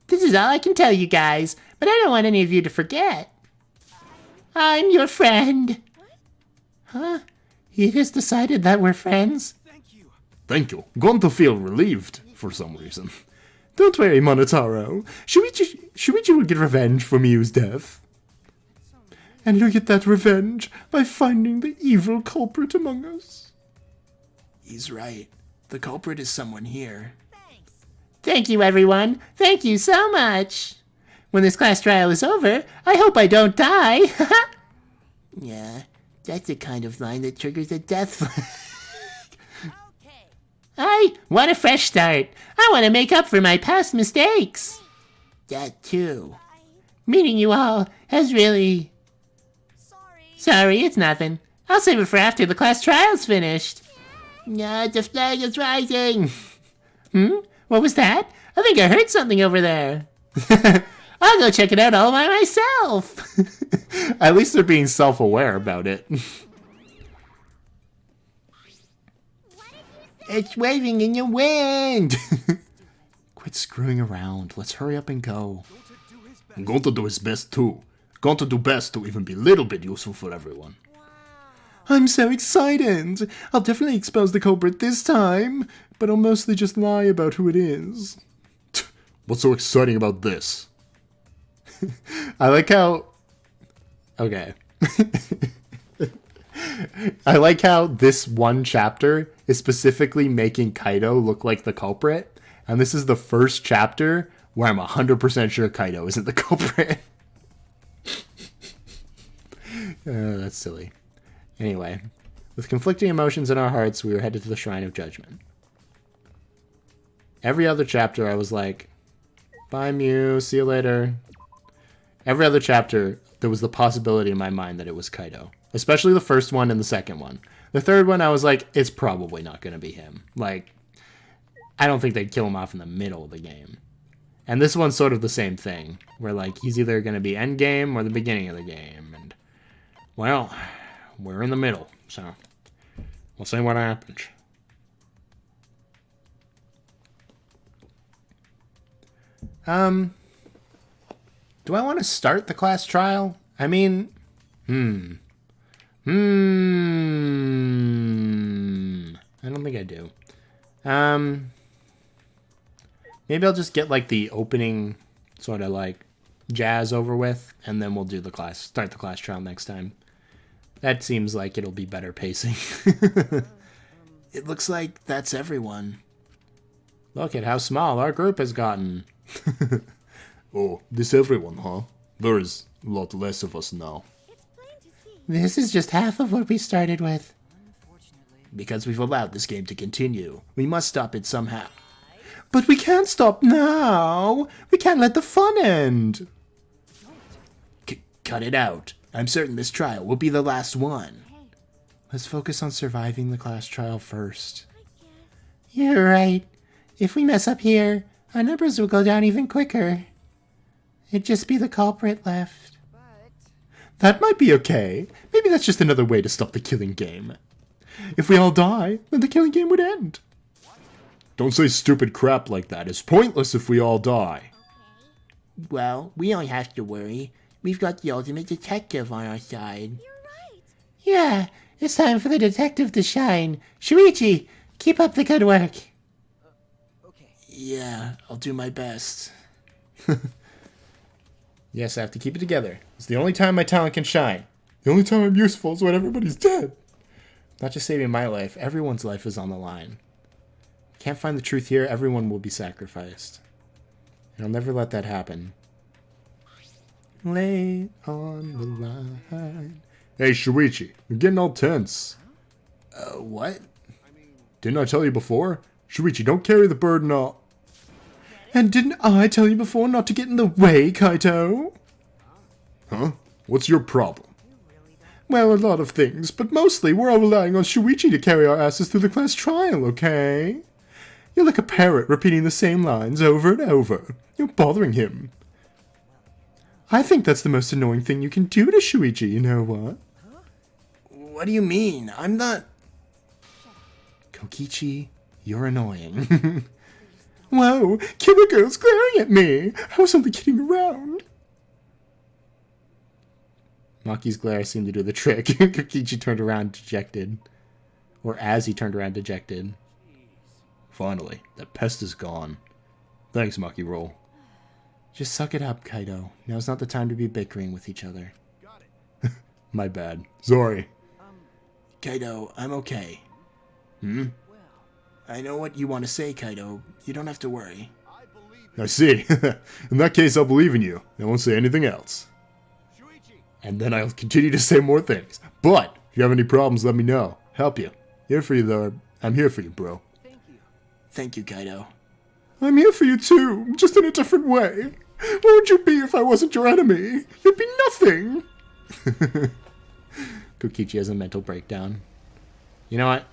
This is all I can tell you guys, but I don't want any of you to forget. I'm your friend. Huh? You just decided that we're friends? Thank you. Going to feel relieved for some reason. Don't worry, Monotaro. Shuichi will get revenge for Mew's death. And he'll get that revenge by finding the evil culprit among us. He's right. The culprit is someone here. Thank you, everyone. Thank you so much. When this class trial is over, I hope I don't die. Yeah, that's the kind of line that triggers a death flag. I want a fresh start. I want to make up for my past mistakes. That too. Meeting you all has really... Sorry, it's nothing. I'll save it for after the class trial's finished. Yeah, the flag is rising. What was that? I think I heard something over there. I'll go check it out all by myself. At least they're being self-aware about it. It's waving in the wind. Quit screwing around. Let's hurry up and go. I'm going to do his best too. Going to do best to even be a little bit useful for everyone. I'm so excited! I'll definitely expose the culprit this time, but I'll mostly just lie about who it is. What's so exciting about this? I like how... Okay. I like how this one chapter is specifically making Kaito look like the culprit, and this is the first chapter where I'm 100% sure Kaito isn't the culprit. That's silly. Anyway, with conflicting emotions in our hearts, we were headed to the Shrine of Judgment. Every other chapter, I was like, bye, Mew, see you later. Every other chapter, there was the possibility in my mind that it was Kaito. Especially the first one and the second one. The third one, I was like, it's probably not going to be him. Like, I don't think they'd kill him off in the middle of the game. And this one's sort of the same thing, where, like, he's either going to be endgame or the beginning of the game. And, well... we're in the middle, so we'll see what happens. Do I want to start the class trial? I mean, I don't think I do. Maybe I'll just get, like, the opening sort of, like, jazz over with, and then we'll do the class, start the class trial next time. That seems like it'll be better pacing. It looks like that's everyone. Look at how small our group has gotten. Oh, this everyone, huh? There is a lot less of us now. It's plain to see. This is just half of what we started with. Because we've allowed this game to continue. We must stop it somehow. But we can't stop now! We can't let the fun end! Cut it out. I'm certain this trial will be the last one. Let's focus on surviving the class trial first. You're right. If we mess up here, our numbers will go down even quicker. It'd just be the culprit left. That might be okay. Maybe that's just another way to stop the killing game. If we all die, then the killing game would end. Don't say stupid crap like that. It's pointless if we all die. Well, we don't have to worry. We've got the ultimate detective on our side. You're right. Yeah, it's time for the detective to shine. Shuichi, keep up the good work. Yeah, I'll do my best. Yes, I have to keep it together. It's the only time my talent can shine. The only time I'm useful is when everybody's dead. Not just saving my life, everyone's life is on the line. Can't find the truth here, everyone will be sacrificed. And I'll never let that happen. Lay on the line. Hey, Shuichi, you're getting all tense. What? Didn't I tell you before? Shuichi, don't carry the burden all... And didn't I tell you before not to get in the way, Kaito? Huh? What's your problem? Well, a lot of things, but mostly we're all relying on Shuichi to carry our asses through the class trial, okay? You're like a parrot repeating the same lines over and over. You're bothering him. I think that's the most annoying thing you can do to Shuichi, you know what? What do you mean? I'm not... Kokichi, you're annoying. Whoa, Kimiko's glaring at me! I was only kidding around. Maki's glare seemed to do the trick. Kokichi turned around dejected. Or as he turned around dejected. Finally, that pest is gone. Thanks, Maki Roll. Just suck it up, Kaito. Now's not the time to be bickering with each other. My bad. Sorry. Kaito, I'm okay. I know what you want to say, Kaito. You don't have to worry. I see. In that case, I'll believe in you. I won't say anything else. And then I'll continue to say more things. But, if you have any problems, let me know. Help you. Here for you, though. I'm here for you, bro. Thank you, Kaito. I'm here for you too, just in a different way. What would you be if I wasn't your enemy? You'd be nothing. Kokichi has a mental breakdown. You know what?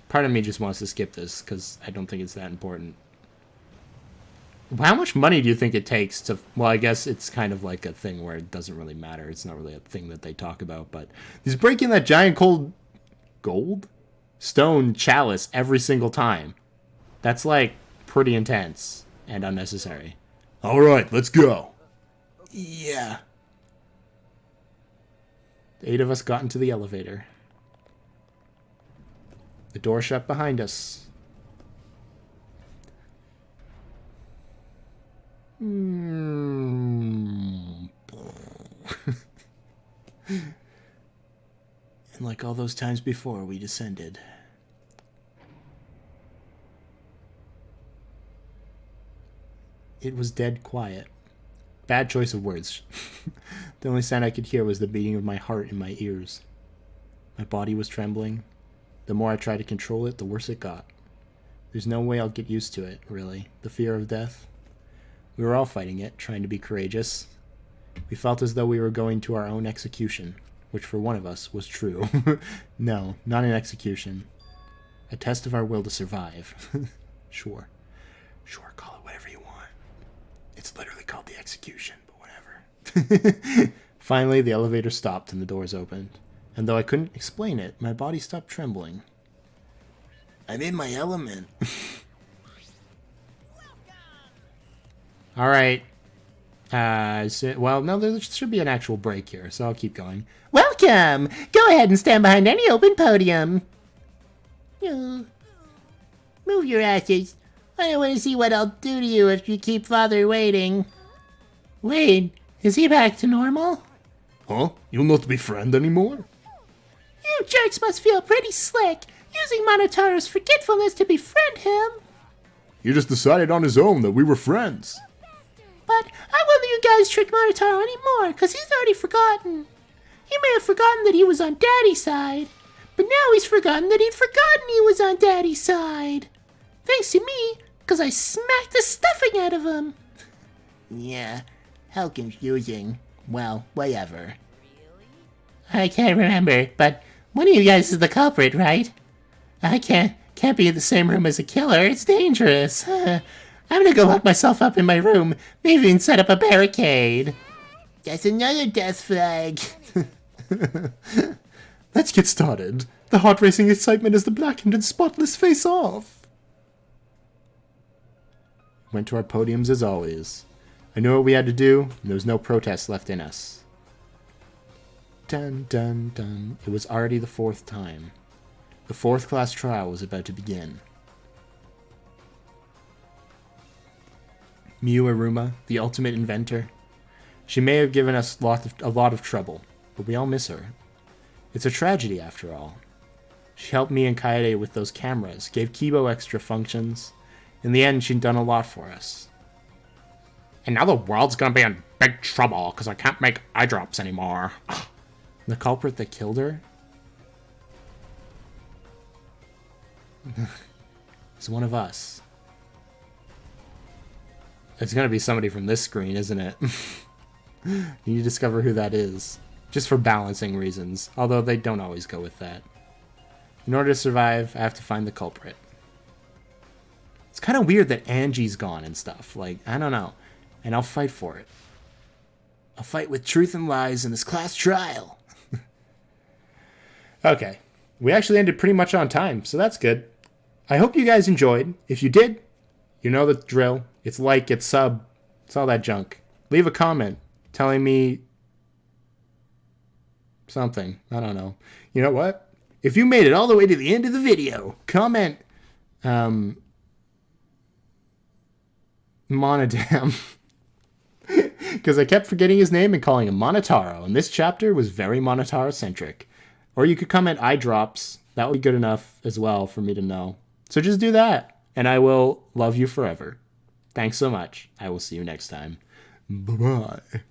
Part of me just wants to skip this, because I don't think it's that important. How much money do you think it takes to... Well, I guess it's kind of like a thing where it doesn't really matter. It's not really a thing that they talk about, but... He's breaking that giant cold... Gold? Stone chalice every single time. That's, like, pretty intense and unnecessary. Alright, let's go. Yeah. The 8 of us got into the elevator. The door shut behind us. And like all those times before, we descended. It was dead quiet. Bad choice of words. The only sound I could hear was the beating of my heart in my ears. My body was trembling. The more I tried to control it, the worse it got. There's no way I'll get used to it, really. The fear of death. We were all fighting it, trying to be courageous. We felt as though we were going to our own execution, which for one of us was true. No, not an execution. A test of our will to survive. Sure. Sure, call it whatever you want. It's literally called the execution, but whatever. Finally, the elevator stopped and the doors opened. And though I couldn't explain it, my body stopped trembling. I'm in my element. All right. Well, no, there should be an actual break here, so I'll keep going. Welcome! Go ahead and stand behind any open podium. Move your asses. I want to see what I'll do to you if you keep Father waiting. Wait, is he back to normal? Huh? You'll not be friend anymore? You jerks must feel pretty slick, using Monotaro's forgetfulness to befriend him. He just decided on his own that we were friends. But I won't let you guys trick Monotaro anymore, because he's already forgotten. He may have forgotten that he was on Daddy's side, but now he's forgotten that he'd forgotten he was on Daddy's side. Thanks to me, because I smacked the stuffing out of him. Yeah, how confusing. Well, whatever. I can't remember, but one of you guys is the culprit, right? I can't be in the same room as a killer. It's dangerous. I'm gonna go lock myself up in my room, maybe even set up a barricade. That's another death flag. Let's get started. The heart-racing excitement is the blackened and spotless face-off. Went to our podiums as always. I knew what we had to do, and there was no protest left in us. Dun dun dun. It was already the 4th time. The 4th class trial was about to begin. Miu Aruma, the ultimate inventor. She may have given us a lot of trouble, but we all miss her. It's a tragedy after all. She helped me and Kaede with those cameras, gave Kibo extra functions. In the end, she'd done a lot for us. And now the world's gonna be in big trouble because I can't make eye drops anymore. The culprit that killed her is one of us. It's gonna be somebody from this screen, isn't it? You need to discover who that is. Just for balancing reasons, although they don't always go with that. In order to survive, I have to find the culprit. It's kind of weird that Angie's gone and stuff. Like, I don't know. And I'll fight for it. I'll fight with truth and lies in this class trial. Okay. We actually ended pretty much on time, so that's good. I hope you guys enjoyed. If you did, you know the drill. It's like, it's sub, it's all that junk. Leave a comment telling me something. I don't know. You know what? If you made it all the way to the end of the video, comment Monodam. Because I kept forgetting his name and calling him Monotaro, and this chapter was very Monotaro-centric. Or you could comment eye drops. That would be good enough as well for me to know. So just do that, and I will love you forever. Thanks so much. I will see you next time. Bye-bye.